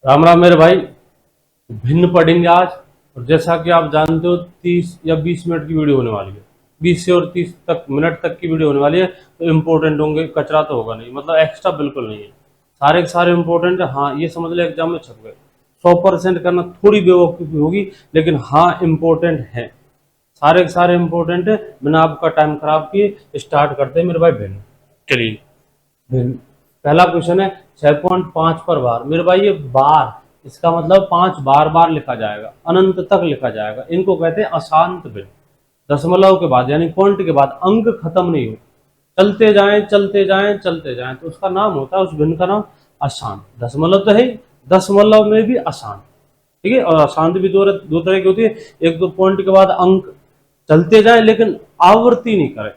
राम राम मेरे भाई। भिन्न पढ़ेंगे आज। और जैसा कि आप जानते हो 30 या 20 मिनट की वीडियो होने वाली है। 20 से और 30 तक मिनट तक की वीडियो होने वाली है, तो इम्पोर्टेंट होंगे, कचरा तो होगा नहीं, मतलब एक्स्ट्रा बिल्कुल नहीं है। सारे के सारे इम्पोर्टेंट है। हाँ, ये समझ लो एग्जाम में छप गए। 100% करना थोड़ी बेवकूफ़ी होगी, लेकिन हाँ इम्पोर्टेंट है। सारे के सारे इम्पोर्टेंट है। बिना आपका टाइम खराब किए स्टार्ट करते हैं मेरे भाई भिन्न। चलिए भिन्न। पहला क्वेश्चन है 6.5 पर बार। मेरे भाई ये बार, इसका मतलब 5 बार बार लिखा जाएगा, अनंत तक लिखा जाएगा। इनको कहते हैं अशांत भिन्न। दशमलव के बाद यानी पॉइंट के बाद अंक खत्म नहीं हो, चलते जाएं चलते जाएं चलते जाएं, तो उसका नाम होता है, उस भिन्न का नाम अशांत। दशमलव तो है ही, दशमलव में भी अशांत। ठीक है। और अशांत भी दो तरह की होती है। एक तो पॉइंट के बाद अंक चलते जाए लेकिन आवृत्ति नहीं करे,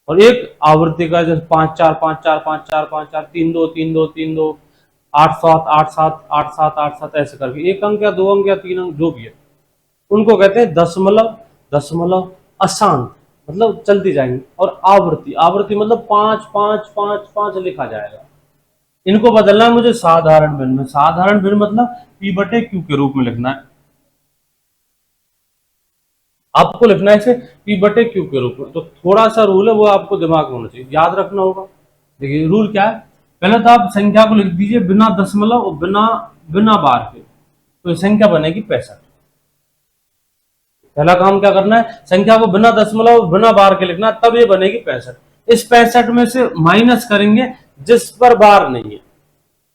और एक आवृत्ति का जैसे 5 4 5 4 5 4 5 4 3 2 3 2 3 2 8 7 8 7 8 7 8 7 ऐसे करके एक अंक या दो अंक या तीन अंक जो भी है, उनको कहते हैं दशमलव। दशमलव अशांत मतलब चलती जाएंगी। और आवृत्ति, आवृत्ति मतलब 5 5 5 5 लिखा जाएगा। इनको बदलना है मुझे साधारण भिन्न में। साधारण भिन्न मतलब P/Q के रूप में लिखना है। आपको लिखना है इसे P/Q के रूप में। तो थोड़ा सा रूल है, वो आपको दिमाग में होना चाहिए, याद रखना होगा। देखिए रूल क्या है। पहले तो आप संख्या को लिख दीजिए बिना दशमलव और बिना बिना बार के, तो ये संख्या बनेगी 65। पहला काम क्या करना है, संख्या को बिना दशमलव बिना बार के लिखना, तब ये बनेगी 65। इस 65 में से माइनस करेंगे जिस पर बार नहीं है।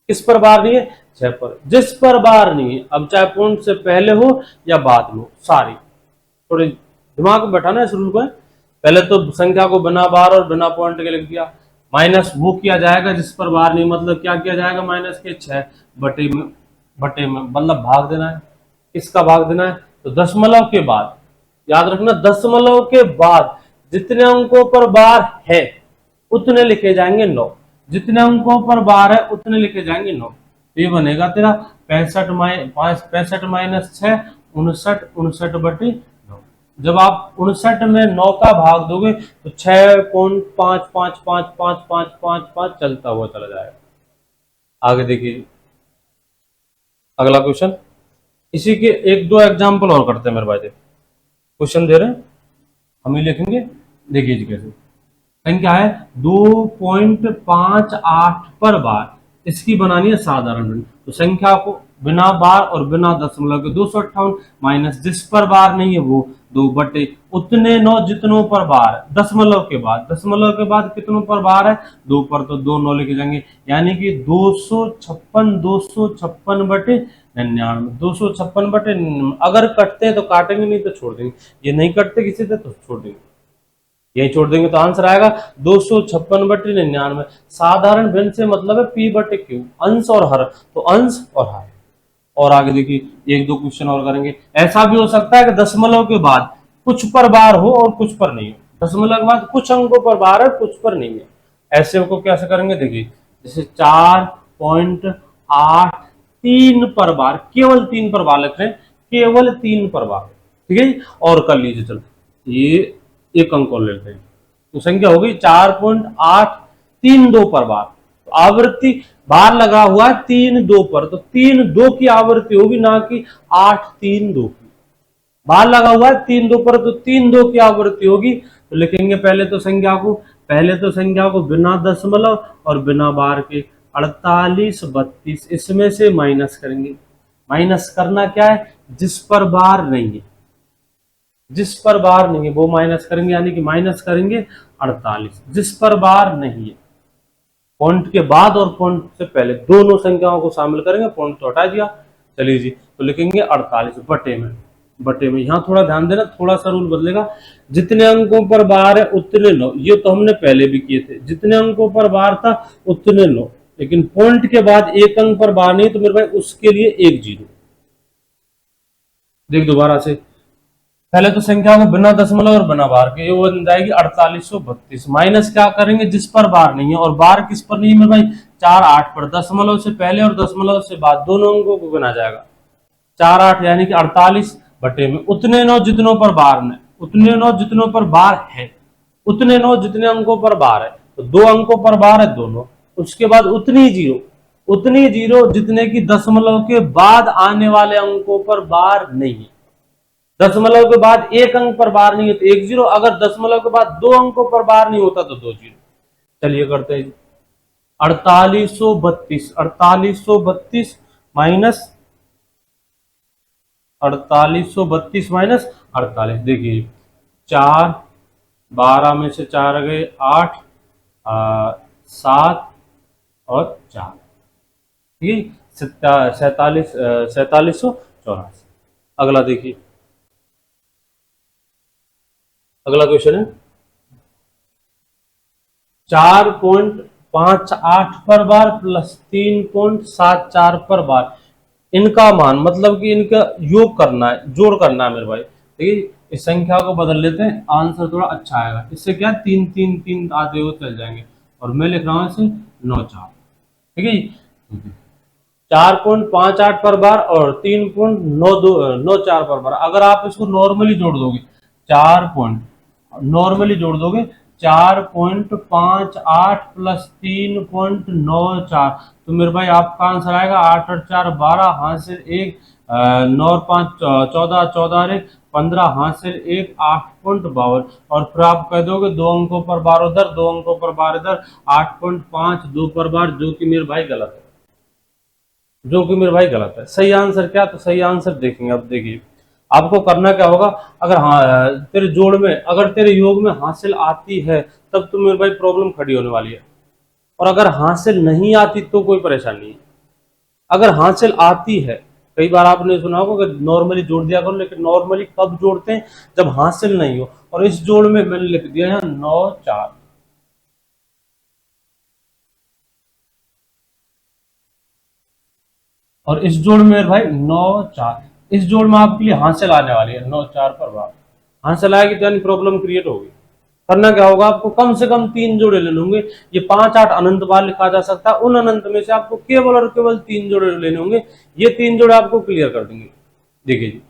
किस पर बार नहीं है? 6 पर। जिस पर बार नहीं है, अब चाहे पॉइंट से पहले हो या बाद में हो, सारी। थोड़ी दिमाग में बैठाना है इस रूल को। पहले तो संख्या को बिना बार और बिना पॉइंट के लिख दिया। माइनस वो किया जाएगा जिस पर बार नहीं, मतलब क्या किया जाएगा, माइनस के 6 बटे में मतलब भाग देना है। किसका भाग देना है? तो दशमलव के बाद। याद रखना, दशमलव के बाद जितने अंकों पर बार है उतने लिखे जाएंगे 9। जितने अंकों पर बार है उतने लिखे जाएंगे 9। तो ये बनेगा तेरा 65 माइनस 6 59। 59 बटे 9। जब आप 59 में 9 का भाग दोगे तो 6.5555555 चलता हुआ चला जाएगा। आगे देखिए अगला क्वेश्चन। इसी के एक दो एग्जाम्पल और करते हैं मेरे भाई। क्वेश्चन दे रहे हैं, हम ही लिखेंगे। देखिए जी कैसे। संख्या है 2.58 पर बार, इसकी बनानी है साधारण भिन्न। तो संख्या को बिना बार और बिना दशमलव के 258 माइनस जिस पर बार नहीं है वो 2 बटे उतने 9 जितनों पर बार है। दशमलव के बाद, दशमलव के बाद कितनों पर बार है? 2 पर, तो 2 9 लिखे जाएंगे, यानी कि 256 बटे 99। 256 बटे 99। अगर कटते हैं तो काटेंगे, नहीं तो छोड़ देंगे। ये नहीं कटते किसी से तो छोड़ देंगे, यही छोड़ देंगे। तो आंसर आएगा 256 बटे 99। साधारण भिन्न से मतलब है P/Q, अंश और हर। तो अंश और हर। और आगे देखिए एक दो क्वेश्चन और करेंगे। ऐसा भी हो सकता है कि दशमलव के बाद कुछ पर बार हो और कुछ पर नहीं हो। दशमलव के बाद कुछ अंकों पर बार है, कुछ पर नहीं है। ऐसे को कैसे करेंगे देखिए, जैसे 4.83 पर बार, केवल 3 पर बार लिख रहे हैं, केवल 3 पर बार। ठीक है। और कर लीजिए, चलो ये एक अंक और लेते हैं। तो संख्या हो गई 4.832 पर बार। तो आवृत्ति बार लगा हुआ है 3 2 पर, तो 3 2 की आवृत्ति होगी, ना कि 832 की। बार लगा हुआ है 3 2 पर, तो 3 2 की आवृत्ति होगी। तो लिखेंगे पहले तो संख्या को बिना दशमलव और बिना बार के 48 32, इसमें से माइनस करेंगे। माइनस करना क्या है? जिस पर बार नहीं है, जिस पर बार नहीं है वो माइनस करेंगे, यानी कि माइनस करेंगे 48। जिस पर बार नहीं है, पॉइंट के बाद और पॉइंट से पहले दोनों संख्याओं को शामिल करेंगे, पॉइंट तो हटा दिया। चलिए जी, तो लिखेंगे 48 बटे में। बटे में यहाँ थोड़ा ध्यान देना, थोड़ा सा रूल बदलेगा। जितने अंकों पर बार है उतने 9, ये तो हमने पहले भी किए थे। जितने अंकों पर बार था उतने 9, लेकिन पॉइंट के बाद एक अंक पर बार नहीं, तो मेरे भाई उसके लिए 1 0। देख दोबारा से, पहले तो संख्या को बिना दशमलव और बिना बार के, ये बन जाएगी 4832। माइनस क्या करेंगे? जिस पर बार नहीं है। और बार किस पर नहीं है मेरे भाई? 4 8 पर। दशमलव से पहले और दशमलव से बाद दोनों अंकों को गिना जाएगा। 4 8 यानी कि 48 बटे में उतने 9 जितनों पर बार ने, उतने 9 जितनों पर बार है, उतने 9 जितने अंकों पर बार है। तो 2 अंकों पर बार है दोनों, उसके बाद उतनी 0। उतनी जीरो जितने की दशमलव के बाद आने वाले अंकों पर बार नहीं है। दशमलव के बाद एक अंक पर बार नहीं है तो एक जीरो, अगर दशमलव के बाद दो अंकों पर बार नहीं होता तो दो जीरो। चलिए करते हैं। 4832, 4832 माइनस 4832 माइनस 48, देखिए 4, 12 में से 4 गए 8, 7 और 4, ठीक है 4784। अगला देखिए, अगला क्वेश्चन है 4.58 पर बार प्लस 3.74 पर बार, इनका मान मतलब कि इनका योग करना है, जोड़ करना है मेरे भाई। ठीक है, इस संख्या को बदल लेते हैं, आंसर थोड़ा अच्छा आएगा। इससे क्या 3 3 3 आते हुए चल जाएंगे, और मैं लिख रहा हूं इसे 9 4। ठीक है, 4.58 पर बार और 3.9294 पर बार। अगर आप इसको नॉर्मली जोड़ दोगे, 4 पॉइंट नॉर्मली जोड़ दोगे 4.58 प्लस 3.94, तो मेरे भाई आपका आंसर आएगा 8 और 4 12, हासिल 1, 9 और 5 14, 14 और 1 15, हासिल 1, 8.52। और फिर आप कह दोगे दो अंकों पर बार उधर, दो अंकों पर बार इधर, 8.52 पर बार, जो कि मेरे भाई गलत है, जो कि मेरे भाई गलत है। सही आंसर क्या, तो सही आंसर देखेंगे। अब देखिए आपको करना क्या होगा, अगर हाँ तेरे जोड़ में, अगर तेरे योग में हासिल आती है तब तो मेरे भाई प्रॉब्लम खड़ी होने वाली है, और अगर हासिल नहीं आती तो कोई परेशानी नहीं है। अगर हासिल आती है, कई बार आपने सुना होगा कि नॉर्मली जोड़ दिया करो, लेकिन नॉर्मली कब जोड़ते हैं, जब हासिल नहीं हो। और इस जोड़ में मैंने लिख दिया है 9 4, और इस जोड़ में भाई 9 4, इस जोड़ में आपके लिए हासिल आने वाली है 9 4 पर बार। हासिल आएगी तो यानी प्रॉब्लम क्रिएट होगी। करना क्या होगा, आपको कम से कम 3 जोड़े लेने होंगे। ये 5 8 अनंत बार लिखा जा सकता है, उन अनंत में से आपको केवल और केवल 3 जोड़े लेने होंगे। ये 3 जोड़े आपको क्लियर कर देंगे। देखिए जी,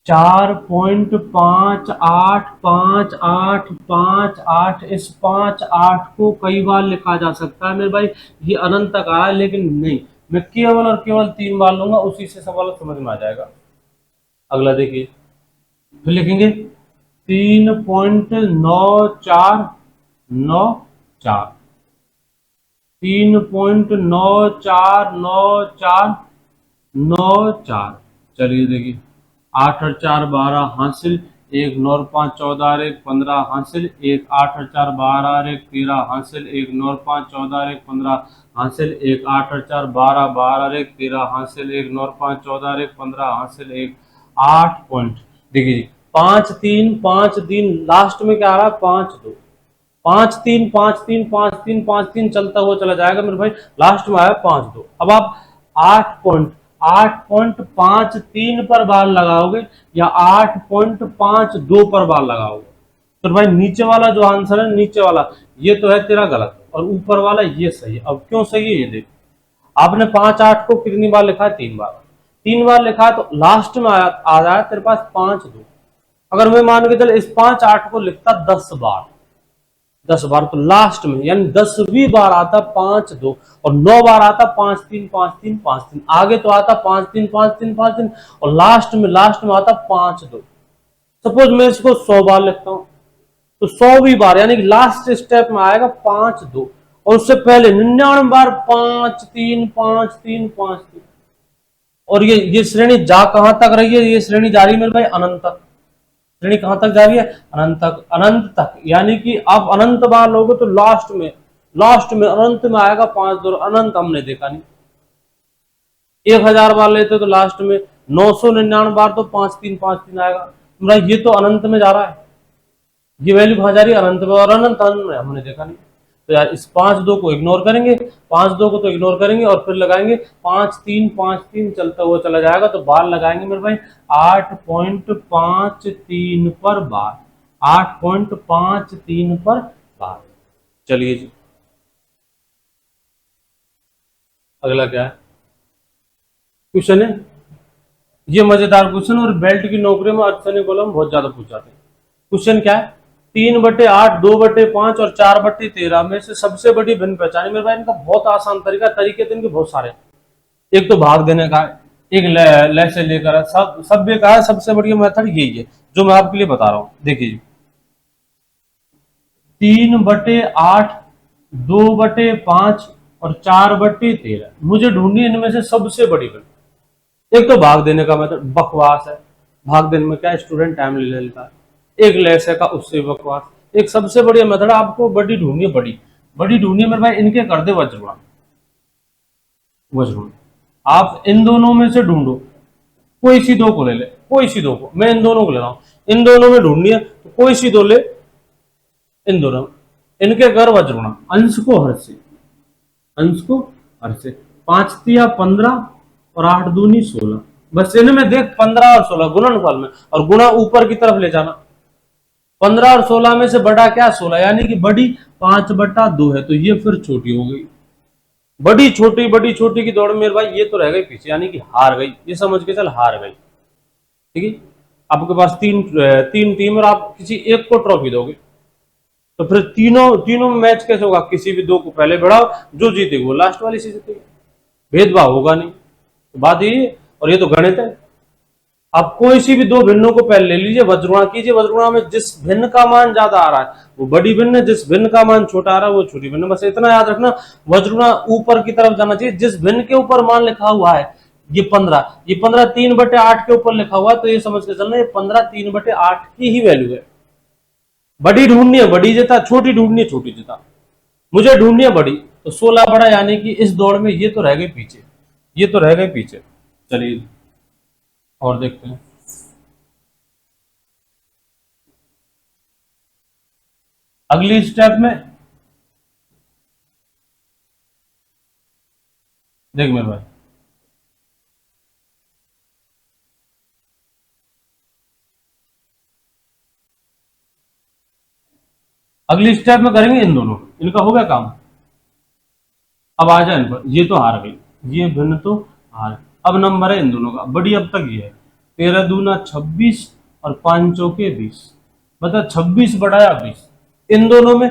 4.585858, इस 5 8 को कई बार लिखा जा सकता है मेरे भाई, ये अनंत तक आ रहा है, लेकिन नहीं, मैं केवल और केवल 3 बार लूंगा, उसी से सवाल समझ में आ जाएगा। अगला देखिए, फिर लिखेंगे 3.9494, 3.949494। चलिए देखिए, 8 और 4 12, हासिल 1, 9 और 5 14 और 1 15, हासिल 1, 8 और 4 12 और 1 13, हासिल 1, 9 और 5 14 और 1 15, हासिल 1, 8 और 4 12 12 और 1 13, हासिल 1, 9 और 5 14 और 1 15, हासिल 1 8 पॉइंट। देखिए 5 3 5 3, लास्ट में क्या आ रहा है 5 2, 5 3 5 3 5 3 5 3 चलता हुआ चला जाएगा मेरे भाई, लास्ट में आया 5 2। अब आप 8.53 पर बार लगाओगे या 8.52 पर बार लगाओगे, तो भाई नीचे वाला जो आंसर है, नीचे वाला ये तो है तेरा गलत, और ऊपर वाला ये सही है। अब क्यों सही है ये देख, आपने 5 8 को कितनी बार लिखा है, 3 बार, 3 बार लिखा है, तो लास्ट में आ रहा है तेरे पास 5 2। अगर मैं मान के चल इस 5 8 को लिखता 10 बार, 10 बार, तो लास्ट में यानी 10वीं बार आता 5 2, और 9 बार आता 5 3 5 3 5 3, आगे तो आता 5 3 5 3 5 3, और लास्ट में आता 5 2। सपोज मैं इसको 100 बार लिखता हूं, तो 100वीं बार यानी कि लास्ट स्टेप में आएगा 5 2, और उससे पहले 99 बार 5 3 5 3 5 3। और ये श्रेणी जा कहां तक रही है, ये श्रेणी जा रही है मेरे भाई अनंत तक। श्रेणी कहां तक जा रही है, अनंत तक, अनंत तक, यानी कि आप अनंत बार लोगे तो लास्ट में अनंत में आएगा 5 2, अनंत हमने देखा नहीं। 1000 बार लेते तो लास्ट में 999 बार तो 5 3 5 3 आएगा। ये तो अनंत में जा रहा है, ये वैल्यू कहां जा रही है, अनंत में, और अनंत में हमने देखा नहीं। तो यार इस 5 2 को इग्नोर करेंगे, 5 2 को तो इग्नोर करेंगे, और फिर लगाएंगे 5 3 5 3 चलता हुआ चला जाएगा, तो बार लगाएंगे मेरे भाई 8.53 पर बार, 8.53 पर बार। चलिए जी, अगला क्या है क्वेश्चन है, ये मजेदार क्वेश्चन, और बेल्ट की नौकरी में अर्चने कॉलम बहुत ज्यादा पूछ जाते हैं। क्वेश्चन क्या है, 3/8, 2/5 और 4/13 में से सबसे बड़ी भिन्न पहचानी मेरे भाई। इनका बहुत आसान तरीके तो इनके बहुत सारे। एक तो भाग देने का है, एक ले से लेकर है, सब बेकार है। सबसे बढ़िया मेथड यही है जो मैं आपके लिए बता रहा हूँ। देखिए 3/8, 2/5 और 4/13 मुझे ढूंढनी है इनमें से सबसे बड़ी भिन्न। एक तो भाग देने का मेथड बकवास है। भाग देने में क्या स्टूडेंट टाइम ले लेता है। एक लेस है का उससे बकवास। एक सबसे बढ़िया मेथड आपको बड़ी ढूंढनी है, बड़ी ढूंढनी है मेरे भाई। इनके कर दे वज्रगुणा। वज्रगुणा आप इन दोनों में से ढूंढो, कोई सी दो को ले ले, कोई सी दो को। मैं इन दोनों को ले रहा हूं, इन दोनों में ढूंढनी है तो कोई सी दो ले, इन दोनों इनके कर वज्रगुणा। अंश को हर से, अंश को हर से। 5 तिया 15 और 8 दूनी 16। बस इनमें देख 15 और 16 गुणनफल में, और गुणा ऊपर की तरफ ले जाना। 15 और 16 में से बड़ा क्या 16, यानी कि बड़ी 5/2 है, तो ये फिर छोटी हो गई। बड़ी छोटी की दौड़ में मेरे भाई ये तो रह गई पीछे, यानी कि हार गई। ये समझ के चल हार गई। ठीक है, आपके पास तीन टीम और आप किसी एक को ट्रॉफी दोगे, तो फिर तीनों तीनों में मैच कैसे होगा। किसी भी दो को पहले बढ़ाओ, जो जीतेगी वो लास्ट वाली से जीतेगी। भेदभाव होगा नहीं, तो बात ये। और ये तो गणित है। आप कोई सी भी दो भिन्नों को पहले ले लीजिए, वज्रगुणा कीजिए। वज्रगुणा में जिस भिन्न का मान ज्यादा आ रहा है वो बड़ी भिन्न है, जिस भिन्न का मान छोटा आ रहा है वो छोटी भिन्न। बस इतना याद रखना, वज्रगुणा ऊपर की तरफ जाना चाहिए। जिस भिन्न के ऊपर मान लिखा हुआ है ये 15, ये 15 3/8 के ऊपर लिखा हुआ है, तो ये समझ के चलना ये 15 3/8 की ही वैल्यू है। बड़ी ढूंढनी है बड़ी जीता, छोटी ढूंढनी है छोटी जीता। मुझे ढूंढनी है बड़ी, तो 16 बड़ा, यानी कि इस दौड़ में ये तो रह गई पीछे, ये तो रह गए पीछे। चलिए और देखते हैं। अगली स्टेप में देख मेरे भाई, अगली स्टेप में करेंगे इन दोनों, इनका हो गया काम। अब आ जाए इन पर, ये तो हार गई, ये भिन्न तो हार। अब नंबर है इन दोनों का, बड़ी अब तक ये है 13 दूना 26 और 5 चौके 20। बता 26 बढ़ाया 20, इन दोनों में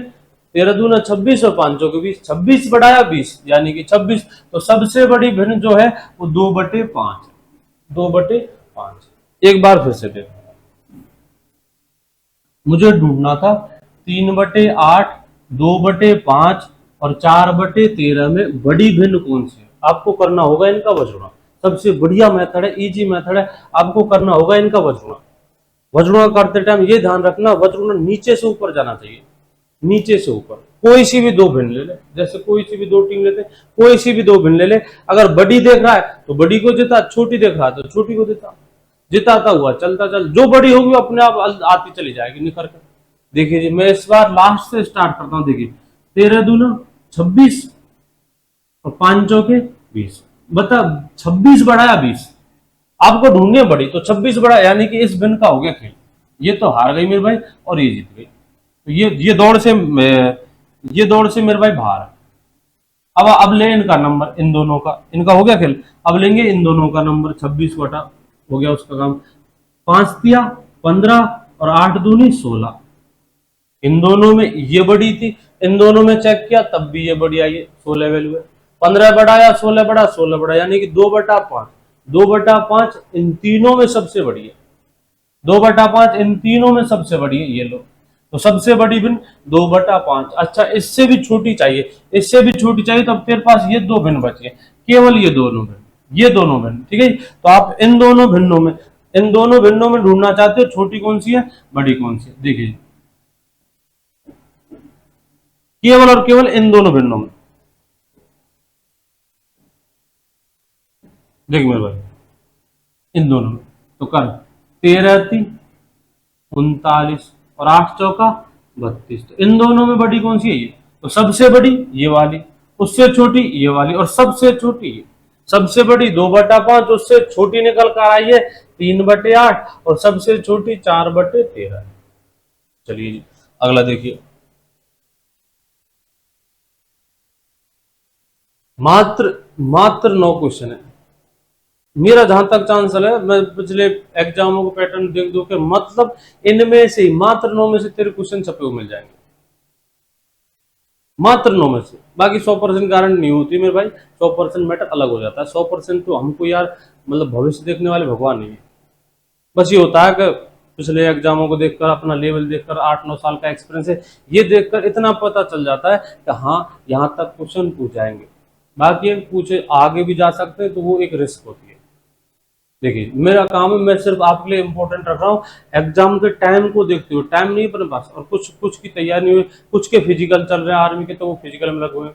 13 दूना 26 और 5 चौके 20। 26 बढ़ाया 20 यानी कि 26। तो सबसे बड़ी भिन्न जो है वो 2/5, 2/5। एक बार फिर से देखो, मुझे ढूंढना था 3/8, 2/5 और 4/13 में बड़ी भिन्न कौन सी है। आपको करना होगा इनका वज्रगुणा। सबसे बढ़िया मेथड है, इजी मेथड है। आपको करना होगा इनका वज्रगुणा। वज्रगुणा करते टाइम ये ध्यान रखना, वज्रगुणा नीचे से ऊपर जाना चाहिए, नीचे से ऊपर। कोई सी भी दो भिन्न ले ले, जैसे कोई सी भी दो टीम लेते, कोई सी भी दो भिन्न ले ले। अगर बड़ी देख रहा है तो बड़ी को देता, छोटी देख रहा है तो छोटी को देता। जिताता हुआ चलता चल, जो बड़ी होगी अपने आप आती चली जाएगी निखर कर। देखिए जी, मैं इस बार लास्ट से स्टार्ट करता हूं। देखिए 13 दूना 26 और 5 चौके 20। बता 26 बढ़ाया 20, आपको ढूंढनी है बड़ी, तो 26 बढ़ा, यानी कि इस भिन्न का हो गया खेल। ये तो हार गई मेरे भाई और ये जीत गई। तो ये दौड़ से मेरे भाई बाहर है। अब ले इनका नंबर, इन दोनों का, इनका हो गया खेल। अब लेंगे इन दोनों का नंबर 26 बटा, हो गया उसका काम। 5 तिया 15 और 8 दूनी 16। इन दोनों में ये बड़ी थी, इन दोनों में चेक किया तब भी ये बड़ी आई है, 16 वैल्यू है। 15 बढ़ाया 16 बढ़ा, 16 बढ़ा, यानी कि 2/5, 2/5 इन तीनों में सबसे बड़ी है। 2/5 इन तीनों में सबसे बड़ी है, ये लो। तो सबसे बड़ी भिन्न 2/5। अच्छा, इससे भी छोटी चाहिए, इससे भी छोटी चाहिए, तो अब तेरे पास ये दो भिन्न बची है, केवल ये दोनों भिन्न, ये दोनों भिन्न। ठीक है, तो आप इन दोनों भिन्नों में, इन दोनों भिन्नों में ढूंढना चाहते हो छोटी कौन सी है बड़ी कौन सी है। देखिए केवल और केवल इन दोनों भिन्नों में। देख मेरे भाई, इन दोनों में तो कर 13 थी 39 और 8 चौका 32। तो इन दोनों में बड़ी कौन सी है ये, तो सबसे बड़ी ये वाली, उससे छोटी ये वाली, और सबसे छोटी ये। सबसे बड़ी 2/5, उससे छोटी निकल कर आई है 3/8, और सबसे छोटी 4/13। चलिए जी अगला देखिए। मात्र मात्र 9 क्वेश्चन है, मेरा जहां तक चांसल है, मैं पिछले एग्जामों को पैटर्न देख दो के मतलब इनमें से मात्र 9 में से तेरे क्वेश्चन छपे हुए मिल जाएंगे, मात्र 9 में से। बाकी 100% गारंटी नहीं होती मेरे भाई, 100% मैटर अलग हो जाता है। 100% तो हमको यार मतलब भविष्य देखने वाले भगवान नहीं है। बस ये होता है कि पिछले एग्जामों को देखकर, अपना लेवल देखकर, 8-9 साल का एक्सपीरियंस है, ये देखकर इतना पता चल जाता है कि हाँ यहाँ तक क्वेश्चन पूछ जाएंगे। बाकी पूछे आगे भी जा सकते हैं तो वो एक रिस्क होती है। देखिए मेरा काम है, मैं सिर्फ आपके लिए इंपॉर्टेंट रख रहा हूँ। एग्जाम के टाइम को देखते हुए, टाइम नहीं अपने पास, और कुछ कुछ की तैयारी नहीं हुई, कुछ के फिजिकल चल रहे हैं आर्मी के, तो वो फिजिकल में लगे हुए हैं।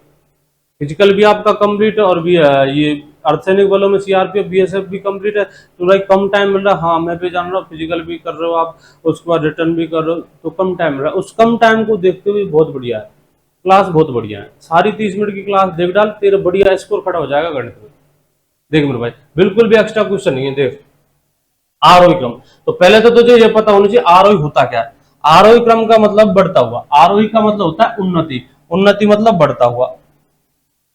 फिजिकल भी आपका कंप्लीट है, और भी ये अर्धसैनिक बलों में सीआरपीएफ बीएसएफ भी कंप्लीट है, तो भाई कम टाइम मिल रहा है। हाँ मैं भी जान रहा हूँ, फिजिकल भी कर रहे हो आप, उसके बाद रिटर्न भी कर रहे हो, तो कम टाइम मिल रहा है। उस कम टाइम को देखते हुए बहुत बढ़िया है क्लास, बहुत बढ़िया है। सारी 30 मिनट की क्लास देख डाल, तेरा बढ़िया स्कोर खड़ा हो जाएगा गणित में। देख मेरे भाई बिल्कुल भी एक्स्ट्रा क्वेश्चन नहीं है। देख आरोही क्रम, तो पहले तो तुझे ये पता होना चाहिए आरोही होता क्या है। आरोही क्रम का मतलब बढ़ता हुआ, आरोही का मतलब होता है उन्नति, उन्नति मतलब बढ़ता हुआ।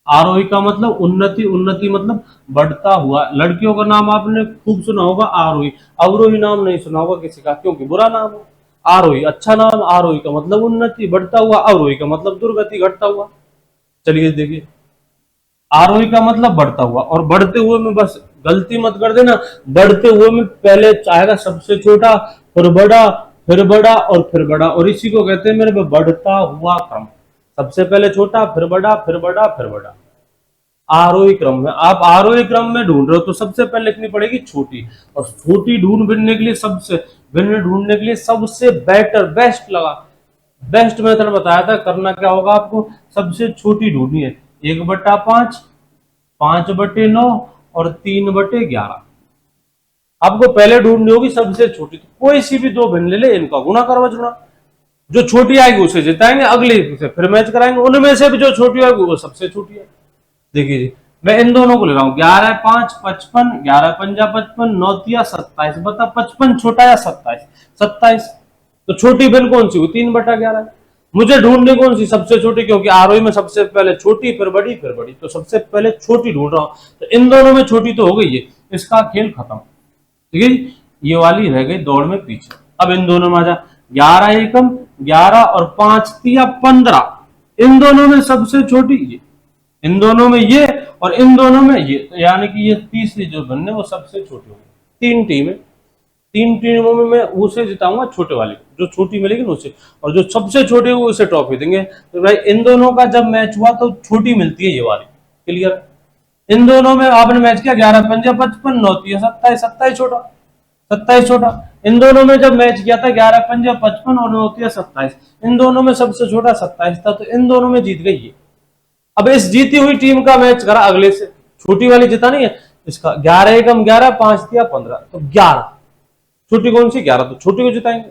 आरोही का मतलब उन्नति, उन्नति मतलब बढ़ता हुआ। लड़कियों का नाम आपने खूब सुना होगा आरोही, अवरोही नाम नहीं सुना होगा किसी का, क्योंकि बुरा नाम है। आरोही अच्छा नाम, आरोही का मतलब उन्नति बढ़ता हुआ, अवरोही का मतलब दुर्गति घटता हुआ। चलिए देखिए, आरोही का मतलब बढ़ता हुआ, और बढ़ते हुए में बस गलती मत कर देना, बढ़ते हुए में पहले आएगा सबसे छोटा, फिर बड़ा, फिर बड़ा और फिर बड़ा, और इसी को कहते हैं मेरे पे बढ़ता हुआ क्रम। सबसे पहले छोटा, फिर बड़ा, फिर बड़ा, फिर बड़ा। आरोही क्रम में आप आरोही क्रम में ढूंढ रहे हो तो सबसे पहले लिखनी पड़ेगी छोटी, और छोटी ढूंढने के लिए सबसे भिन्न ढूंढने के लिए सबसे बेटर बेस्ट लगा, बेस्ट मेथड बताया था। करना क्या होगा आपको, सबसे छोटी ढूंढनी है। 1/5, 5/9 और 3/11। आपको पहले ढूंढनी होगी सबसे छोटी, तो कोई सी भी दो भिन्न ले ले, इनका गुणा कर बचना, जो छोटी आएगी उसे जिताएंगे, अगले से फिर मैच कराएंगे, उनमें से भी जो छोटी आएगी वो सबसे छोटी है। देखिए जी, मैं इन दोनों को ले रहा हूँ, 11×5 55, 11×5 55, 9×3 27। बता 55 छोटा या 27? 27। तो छोटी भिन्न कौन सी हुई, 3/11 है। मुझे ढूंढनी कौन सी सबसे छोटी, क्योंकि आरोही में सबसे पहले छोटी फिर बड़ी फिर बड़ी, तो सबसे पहले छोटी ढूंढ रहा हूं, तो इन दोनों में छोटी तो हो गई है, इसका खेल खत्म। ठीक है जी, ये वाली रह गई दौड़ में पीछे। अब इन दोनों में आ जा, 11 एकम 11 और 5×3 15, इन दोनों में सबसे छोटी ये, इन दोनों में ये और इन दोनों में ये, तो यानी कि ये तीसरी जो बनने वो सबसे छोटी होगी। 3 टीम है, 3 टीमों में मैं उसे जिताऊंगा छोटे वाले, जो छोटी मिलेगी ना उसे, और जो सबसे छोटे वो उसे ट्रॉफी देंगे। तो भाई इन दोनों का जब मैच हुआ तो छोटी मिलती है ये वाली, क्लियर। इन दोनों में आपने मैच किया, 11×5 55, 9×3 27, 27 छोटा, 27 छोटा। इन दोनों में जब मैच किया था 11×5 55 और 9×3 27, इन दोनों में सबसे छोटा 27 था, तो इन दोनों में जीत गई ये। अब इस जीती हुई टीम का मैच करा अगले से, छोटी वाली जिता नहीं है इसका, 11 एकम 11, 5×3 15, तो 11। छोटी कौन सी, 11, तो छोटी को जिताएंगे,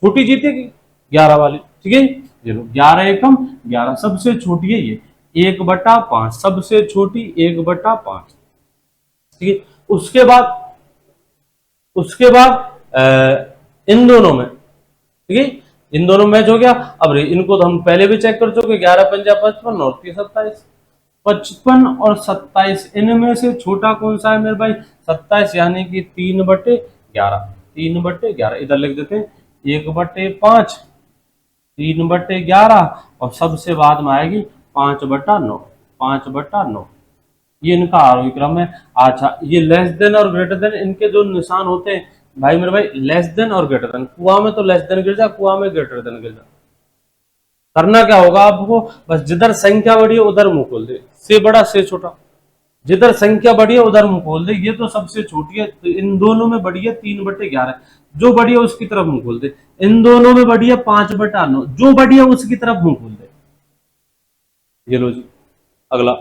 छोटी जीतेगी 11 वाली। ठीक है, ये लो 11 एकम 11 सबसे छोटी है ये, 1/5 सबसे छोटी 1/5। ठीक है, उसके बाद इन दोनों में, ठीक है, इन दोनों मैच हो गया। अब इनको तो हम पहले भी चेक कर चुके, 11×5 55 और 27, 55 और 27, इनमें से छोटा कौन सा है मेरे भाई, 27, यानी कि 3/11, 3/11 इधर लिख देते हैं, 1/5, 3/11, और सबसे बाद में आएगी 5/9, 5/9। ये इनका आरोही क्रम है। अच्छा, ये लेस देन और ग्रेटर देन, इनके जो निशान होते हैं भाई मेरे भाई, लेस देन और ग्रेटर देन, कुआं में तो लेस देन गिर जा, कुआं में ग्रेटर देन गिर जा। करना क्या होगा आपको, बस जिधर संख्या बड़ी है उधर मुंह खोल दे, से बड़ा से छोटा, जिधर संख्या बड़ी है उधर मुंह खोल दे। ये तो सबसे छोटी है, तो इन दोनों में बड़ी है 3/11, जो बड़ी है उसकी तरफ मुंह खोल दे। इन दोनों में बड़ी है 5/9, जो बड़ी है उसकी तरफ मुंह खोल दे। ये लो जी, अगला,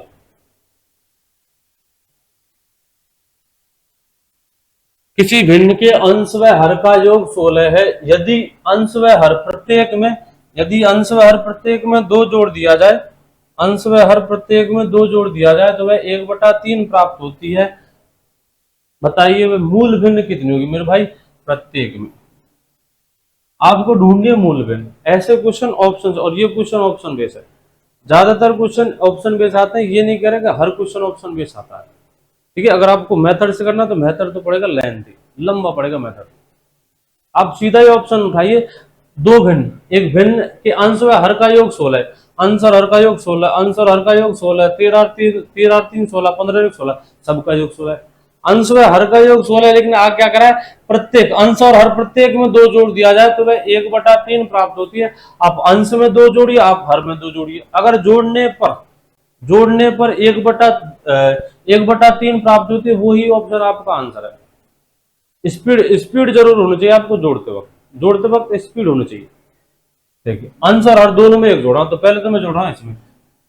किसी भिन्न के अंश व हर का योग 16 है, यदि अंश व हर प्रत्येक में, यदि अंश व हर प्रत्येक में 2 जोड़ दिया जाए, अंश व हर प्रत्येक में 2 जोड़ दिया जाए तो वह 1/3 प्राप्त होती है। बताइए वह मूल भिन्न कितनी होगी मेरे भाई, प्रत्येक में। आपको ढूंढिए मूल भिन्न, ऐसे क्वेश्चन ऑप्शन, और ये क्वेश्चन ऑप्शन बेस है, ज्यादातर क्वेश्चन ऑप्शन बेस आते हैं, ये नहीं कह रहे कि हर क्वेश्चन ऑप्शन बेस आता है। ठीक है। अगर आपको मेथड से करना तो मेथड तो पड़ेगा लेंथी, लंबा पड़ेगा मेथड। आप सीधा ही ऑप्शन उठाइए, दो भिन्न, एक भिन्न के अंश व हर का योग 16 है, अंश और हर का योग 16, अंश और हर का योग 16, 13 13 3 16, 15 योग 16, सबका योग 16 है। अंश व हर का योग 16 है, लेकिन आप क्या करा है, प्रत्येक अंश और हर प्रत्येक में 2 जोड़ दिया जाए तो वह 1/3 प्राप्त होती है। आप अंश में 2 जोड़िए, आप हर में 2 जोड़िए। अगर जोड़ने पर 1/3 प्राप्त होती है, वही ऑप्शन आपका आंसर है। स्पीड जरूर होनी चाहिए आपको, जोड़ते वक्त स्पीड होनी चाहिए। देखिए अंश और हर दोनों में एक जोड़ा, तो पहले तो मैं जोड़ रहा हूं इसमें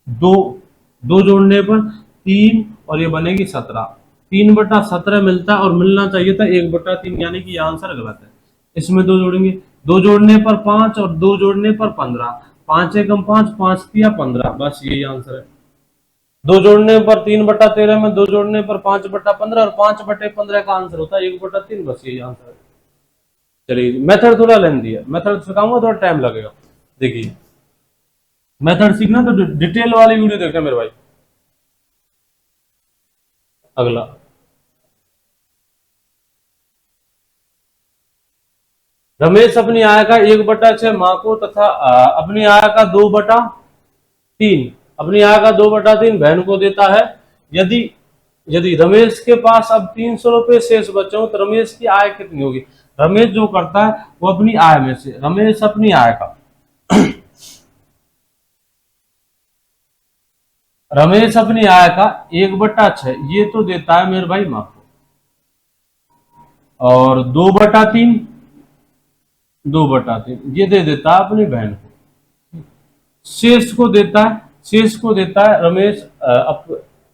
दो, दो जोड़ने पर 3 और ये बनेगी 17, 3/17 मिलता है और मिलना चाहिए था 1/3, यानी कि यह आंसर गलत है। इसमें 2 जोड़ेंगे, 2 जोड़ने पर 5 और 2 जोड़ने पर 15, 5 एकम 5, 5 तिया 15, बस यही आंसर है। 2 जोड़ने पर 3/13 में 2 जोड़ने पर 5/15 और 5/15 का आंसर होता है 1/3, बस यही आंसर है। चलिए मेथड थोड़ा लेंदी है, मेथड सिखाऊंगा, थोड़ा टाइम लगेगा। देखिए मेथड सीखना तो डिटेल वाली वीडियो देखना मेरे भाई। अगला, रमेश अपनी आय का 1/6 माँ को तथा अपनी आय का 2/3, अपनी आय का 2/3 बहन को देता है। यदि यदि रमेश के पास अब 300 रुपए शेष बचे हो तो रमेश की आय कितनी होगी। रमेश जो करता है वो अपनी आय में से, रमेश अपनी आय का रमेश अपनी आय का 1/6 ये तो देता है मेरे भाई माँ को, और 2/3 ये दे देता है अपनी बहन को। शेष को देता है रमेश,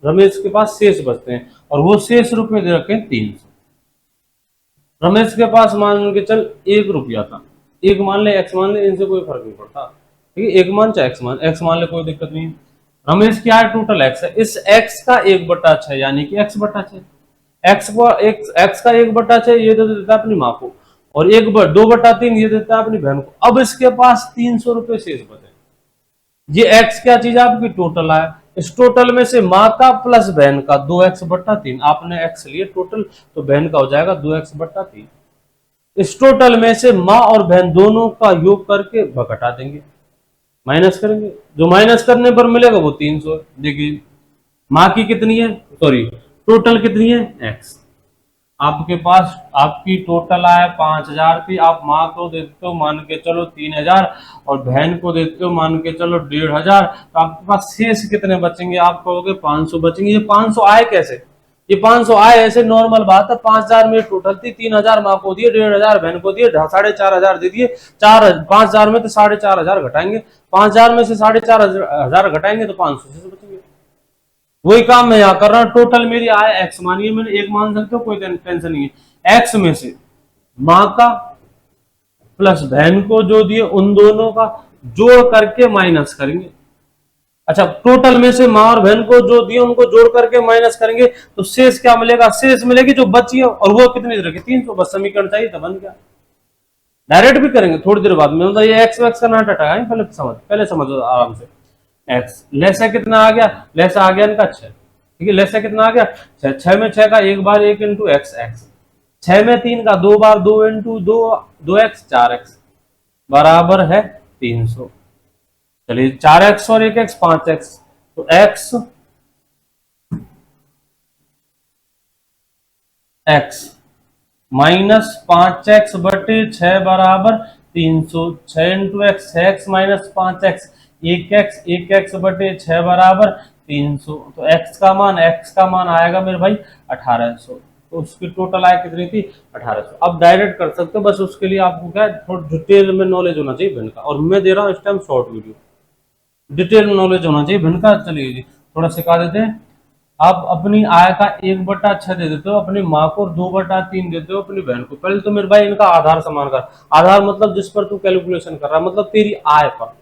रमेश के पास शेष बचते हैं और वो शेष रुपए दे रखे 300। रमेश के पास मान के चल 1 रुपया था, एक मान ले, एक्स मान ले, इनसे कोई फर्क नहीं पड़ता, ठीक है। एक मान चाहे एक्स मान ले, कोई दिक्कत नहीं है। रमेश की आय टोटल एक्स है, इस एक्स का 1/6 यानी कि x/6, एक्स का 1/6 ये दे देता है अपनी माँ को, और 2/3 ये देता है अपनी बहन को। अब इसके पास 300 रुपए शेष बचे, ये एक्स क्या चीज आपकी टोटल आय, इस टोटल में से माँ का प्लस बहन का 2x/3, आपने एक्स लिए टोटल तो बहन का हो जाएगा 2x/3। इस टोटल में से माँ और बहन दोनों का योग करके घटा देंगे, माइनस करेंगे, जो माइनस करने पर मिलेगा वो 300 है। देखिए माँ की कितनी है, सॉरी टोटल कितनी है एक्स, आपके पास आपकी टोटल आय 5000 थी, आप माँ को देते हो मान के चलो 3000 और बहन को देते हो मान के चलो 1500, तो आपके पास शेष कितने बचेंगे, आप कहोगे 500 बचेंगे। ये 500 आए कैसे, ये 500 आए ऐसे नॉर्मल बात है, 5000 में टोटल थी, 3000 माँ को दिए, 1500 बहन को दिए, 4500 दे दिए, 5000 में तो 4500 घटाएंगे, 5000 में से 4500 घटाएंगे तो 500 से बचेंगे। वही काम मैं यहाँ कर रहा हूँ, टोटल मेरी आय एक्स मानिए, मैंने एक मान सकते हो, कोई टेंशन नहीं है। एक्स में से माँ का प्लस बहन को जो दिए उन दोनों का जोड़ करके माइनस करेंगे। अच्छा टोटल में से माँ और बहन को जो दिए उनको जोड़ करके माइनस करेंगे तो शेष क्या मिलेगा, शेष मिलेगी जो बची है, और वो कितनी रखी 300, बस समीकरण चाहिए था, बन गया। डायरेक्ट भी करेंगे थोड़ी देर बाद में, मतलब ये एक्स वैक्स का नाटक है, पहले समझो आराम से। एक्स लेसा कितना आ गया, लेसा आ गया इनका 6, ठीक है, लेसा कितना आ गया 6, 6 में 6 का एक बार 1 इंटू एक्स, 6 में 3 का 2 बार 2 इंटू 2x 4x बराबर है 300। चलिए 4x और 1x 5x, तो x माइनस 5x बटे 6 बराबर 300, 6 into x 6x minus 5x, 1x बटे 6 बराबर 300, तो x का मान आएगा मेरे भाई 1800, तो उसकी टोटल आय कितनी थी 1800। अब डायरेक्ट कर सकते हो, बस उसके लिए आपको क्या थोड़ा डिटेल में नॉलेज होना चाहिए भिन्न का, और मैं दे रहा हूँ इस टाइम शॉर्ट वीडियो, डिटेल में नॉलेज होना चाहिए भिन्न का। चलिए जी थोड़ा सिखा देते हैं। आप अपनी आय का 1/6 दे देते हो अपनी माँ को, 2/3 देते हो अपनी बहन को। पहले तो मेरे भाई इनका आधार समान कर, आधार मतलब जिस पर तू कैलकुलेशन कर रहा है, मतलब तेरी आय पर,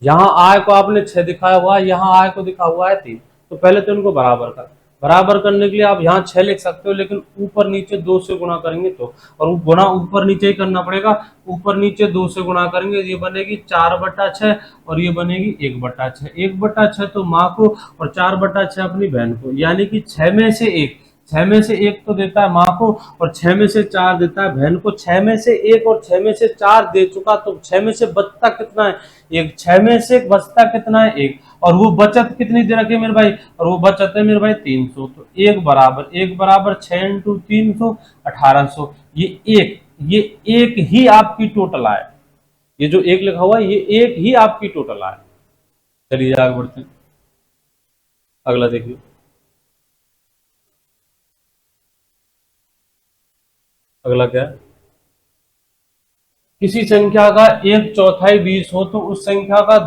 यहाँ आय को आपने 6 दिखाया हुआ है, यहाँ आय को दिखा हुआ है 3, तो पहले तो इनको बराबर कर। बराबर करने के लिए आप यहाँ 6 लिख सकते हो, लेकिन ऊपर नीचे 2 से गुणा करेंगे तो, और गुणा ऊपर नीचे ही करना पड़ेगा, ऊपर नीचे 2 से गुणा करेंगे, ये बनेगी 4/6 और ये बनेगी 1/6, 1/6 तो माँ को और 4/6 अपनी बहन को, यानी कि 6 में से 1, 6 में से 1 तो देता है माँ को, और 6 में से 4 देता है बहन को। 6 में से 1 और 6 में से 4 दे चुका, तो 6 में से बचता कितना है? 1। 6 में से बचता कितना है? 1। और वो बचत कितनी दे रखी है मेरे भाई? और वो बचत है मेरे भाई 300। तो 1 बराबर 6 इंटू 300 1800। ये एक ही आपकी टोटल आय, ये जो 1 लिखा हुआ है ये एक ही आपकी टोटल आय। चलिए आगे बढ़ते हैं, अगला देखिए। अगला क्या है? किसी संख्या का 1/4 20 हो तो उस संख्या का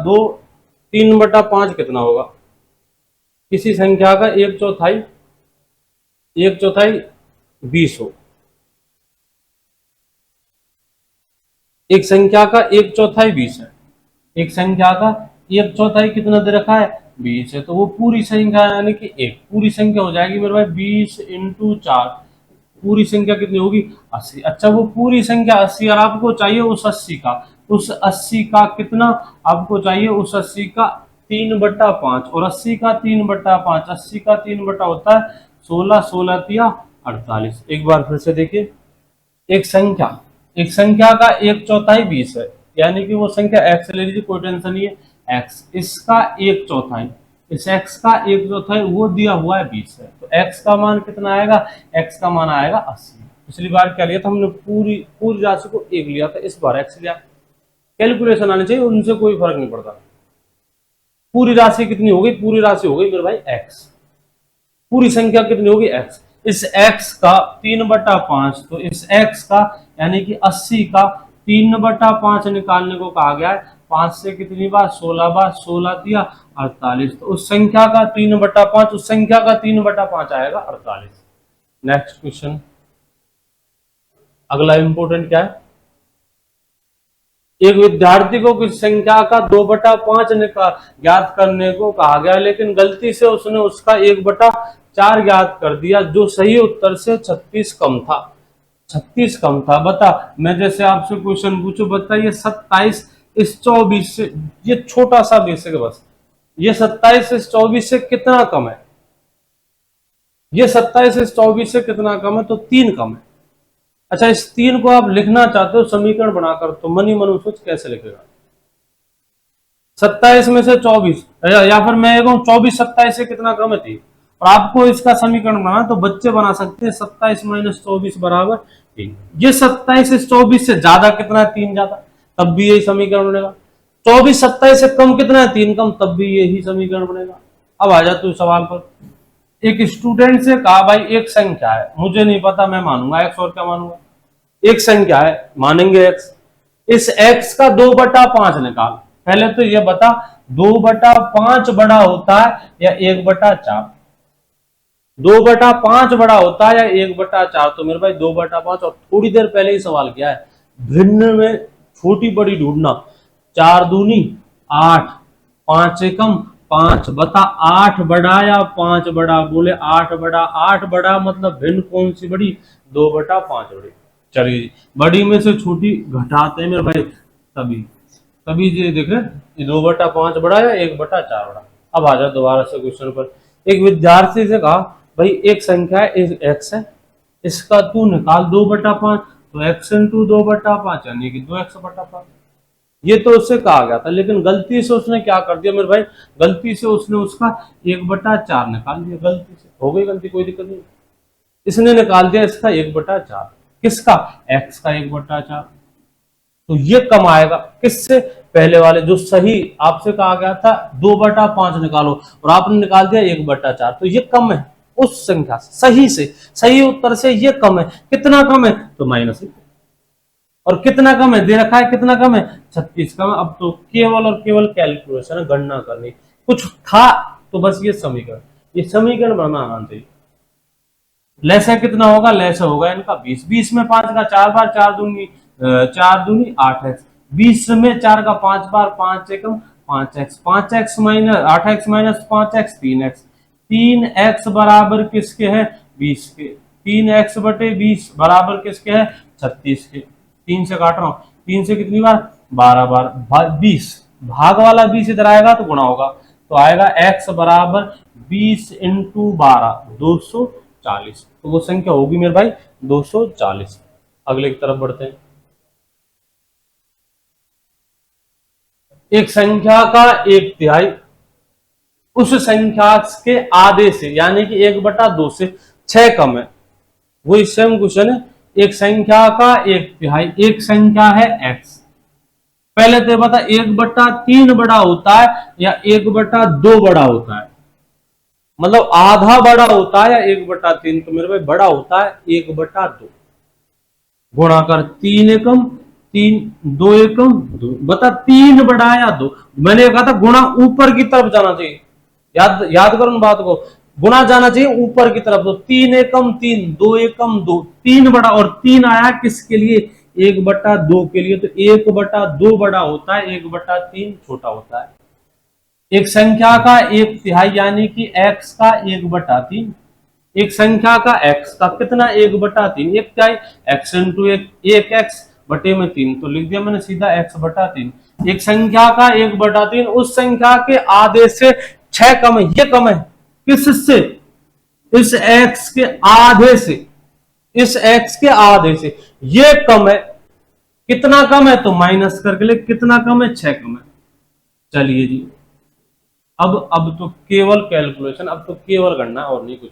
3/5 कितना होगा? किसी संख्या का 1/4 20 हो, एक संख्या का 1/4 20 है, एक संख्या का 1/4 कितना दे रखा है? 20 है। तो वो पूरी संख्या यानी कि एक पूरी संख्या हो जाएगी मेरे भाई 20 इंटू 4। पूरी संख्या कितनी होगी? 80। अच्छा, वो पूरी संख्या 80 और आपको चाहिए उस 80 का कितना आपको चाहिए? उस 80 का 3/5। और 80 का 3/5, 80 का 3 बटा होता है 16, 16 तिया 48। एक बार फिर से देखिए, एक संख्या का 1/4 20 है, यानी कि वो संख्या एक्स ले लीजिए, कोई टेंशन नहीं है। एक्स, इसका 1/4, इस एक्स का 1/4 वो दिया हुआ है 20 है, तो एक्स का मान कितना आएगा? एक्स का मान आएगा 80। पिछली बार क्या लिया था हमने? पूरी पूरी राशि को 1 लिया था, इस बार एक्स लिया। कैलकुलेशन आनी चाहिए, उनसे कोई फर्क नहीं पड़ता। पूरी राशि कितनी हो गई? पूरी राशि हो गई मेरे भाई एक्स। पूरी संख्या कितनी होगी? एक्स। इस x का 3/5, तो इस x का यानी कि 80 का 3/5 निकालने को कहा गया है। 5 से कितनी बार? 16 बार, 16 दिया 48। तो उस संख्या का 3/5, उस संख्या का 3/5 आएगा 48। नेक्स्ट क्वेश्चन, अगला इंपोर्टेंट क्या है? एक विद्यार्थी को किसी संख्या का 2/5 ज्ञात करने को कहा गया, लेकिन गलती से उसने उसका 1/4 ज्ञात कर दिया, जो सही उत्तर से 36 कम था। 36 कम था। बता, मैं जैसे आपसे क्वेश्चन पूछू, बताइए 27 इस 24 से, ये छोटा सा बेसिक बस, ये 27 इस 24 से कितना कम है? ये 27 इस 24 से कितना कम है? तो 3 कम है। अच्छा, इस 3 को आप लिखना चाहते हो समीकरण बनाकर, तो मनी मनु सोच कैसे लिखेगा? 27 में से 24, या फिर मैं कहूं 24 27 से कितना कम है? 3। और आपको इसका समीकरण बनाना, तो बच्चे बना सकते हैं 27 - 24 बराबर 3। ये 27 इस 24 से ज्यादा कितना है? 3 ज्यादा, तब भी यही समीकरण बनेगा। 24 27 से कम कितना है? 3 कम, तब भी यही समीकरण बनेगा। अब आ जाते सवाल पर। एक स्टूडेंट से कहा, भाई एक संख्या है, मुझे नहीं पता, मैं मानूंगा एक्स, और क्या मानूंगा? एक संख्या है, मानेंगे एक्स। इस एक्स का 2/5 निकाल। पहले तो ये बता, 2/5 बड़ा होता है या 1/4? 2/5 बड़ा होता है या 1/4? तो मेरे भाई 2/5। और थोड़ी देर पहले ही सवाल किया है, भिन्न में छोटी बड़ी ढूंढना। 4 दूनी 8, 5 एकम 5। बता, 8 बड़ा या 5 बड़ा? बोले 8 बड़ा। 8 बड़ा मतलब भिन्न कौन सी बड़ी? 2/5 बड़ी। चलिए, बड़ी में से छोटी घटाते हैं मेरे भाई, तभी तभी ये देखे, ये 2/5 बड़ा या 1/4 बड़ा। अब आ जाओ दोबारा से क्वेश्चन पर। एक विद्यार्थी से कहा, भाई एक संख्या है एक्स है, इसका तू निकाल 2/5। तो एक्स इंटू 2/5 यानी कि 2x/5। ये तो उससे कहा गया था, लेकिन गलती से उसने क्या कर दिया मेरे भाई? गलती से उसने उसका 1/4 निकाल दिया। गलती से हो गई गलती, कोई दिक्कत नहीं। इसने निकाल दिया इसका 1/4। किसका? एक्स का 1/4। तो ये कम आएगा किससे? पहले वाले जो सही आपसे कहा गया था 2/5 निकालो, और आपने निकाल दिया 1/4। तो ये कम है उस संख्या से, सही उत्तर से ये कम है। कितना कम है? तो -1। और कितना कम है? दे रखा है कितना कम है? 36 कम है। अब तो केवल और केवल कैलकुलेशन, गणना करनी। कुछ था तो बस ये समीकरण बनाना आना चाहिए। लैसा कितना होगा? लैसा होगा इनका 20। 20 में 5 का 4 बार, 4 दूनी 8x। 20 में 4 का 5 बार, 5 एकम 5x। 5x minus 8x minus 5x 3x। 3x बराबर किसके है? 20 के। 3x/20 बराबर किसके है? 36 के। 3 से काट रहा हूं, 3 से कितनी बार? 12 बार। 20 भाग वाला 20 इधर आएगा तो गुणा होगा, तो आएगा x बराबर 20 × 12 240। 240। तो वो संख्या होगी मेरे भाई 240। अगले की तरफ बढ़ते हैं। एक संख्या का 1/3 उस संख्या के आधे से यानी कि 1/2 से 6 कम है। वही सेम क्वेश्चन है। एक संख्या का 1/3, एक संख्या है x। पहले तो बता 1/3 बड़ा होता है या 1/2 बड़ा होता है, मतलब आधा बड़ा होता है या 1/3। तो मेरे भाई बड़ा होता है 1/2। गुणा कर 3 एकम 3, 2 एकम 2। बता 3 बड़ा है या 2। मैंने कहा था गुणा ऊपर की तरफ जाना चाहिए। याद याद करो उन बात को। गुणा जाना चाहिए ऊपर की तरफ। तो 3 एकम 3, 2 एकम 2। 3 बड़ा, और 3 आया किसके लिए? 1/2 के लिए। तो 1/2 बड़ा होता है, 1/3 छोटा होता है। एक संख्या का 1/3 यानी कि x का 1/3। एक संख्या का x का कितना? 1/3। 1/3 x इंटू 1x बटे में 3। तो लिख दिया मैंने सीधा x/3। एक संख्या का 1/3 उस संख्या के आधे से 6 कम है। ये कम है किससे? इस x के आधे से। इस x के आधे से ये कम है। कितना कम है? तो माइनस करके ले। कितना कम है? 6 कम है। चलिए जी, अब तो केवल कैलकुलेशन, अब तो केवल गणना और नहीं कुछ।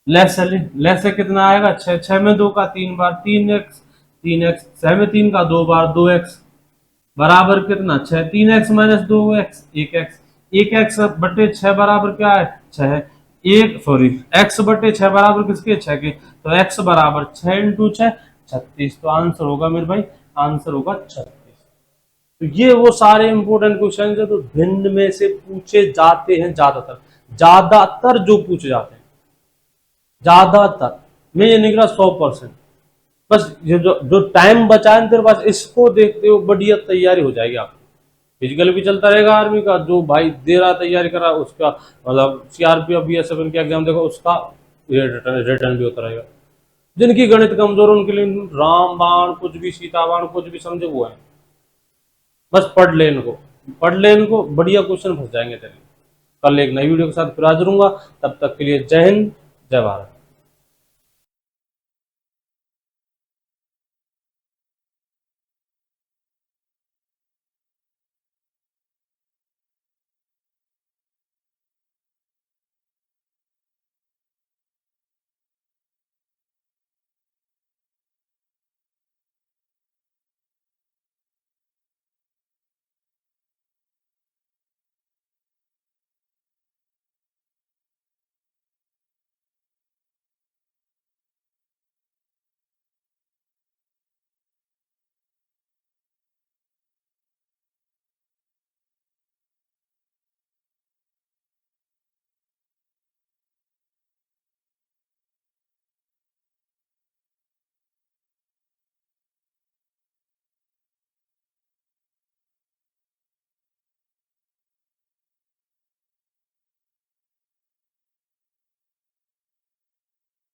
लेस से कितना आएगा? 6। 6 में 2 का 3 बार 3x, 3x 6 में 3 का 2 बार 2x बराबर कितना? 6। 3x minus 2x 1x। 1x बटे 6 बराबर क्या है? 6 है। x बटे 6 बराबर किसके? 6 के। तो x बराबर 6 इंटू 6 36। तो आंसर होगा मेरे भाई, आंसर होगा 36। तो ये वो सारे इंपोर्टेंट क्वेश्चन है तो भिन्न में से पूछे जाते हैं। ज्यादातर जो पूछे जाते हैं, ज्यादातर मैं ये नहीं कह रहा 100%। बस ये जो टाइम बचा है तेरे पास, इसको देखते हो बढ़िया तैयारी हो जाएगी आपकी। फिजिकल भी चलता रहेगा आर्मी का, जो भाई दे रहा तैयारी कर रहा उसका, मतलब सीआरपीएफ बीएसएफ का एग्जाम देखो उसका रिटर्न भी होता रहेगा। जिनकी गणित कमजोर उनके लिए राम बाण कुछ भी, सीता बाण कुछ भी समझे वो है। बस पढ़ ले इनको, पढ़ ले इनको, बढ़िया क्वेश्चन फंस जाएंगे तेरे। कल एक नई वीडियो के साथ फिर हाजिर हूंगा। तब तक के लिए जय हिंद, जय भारत।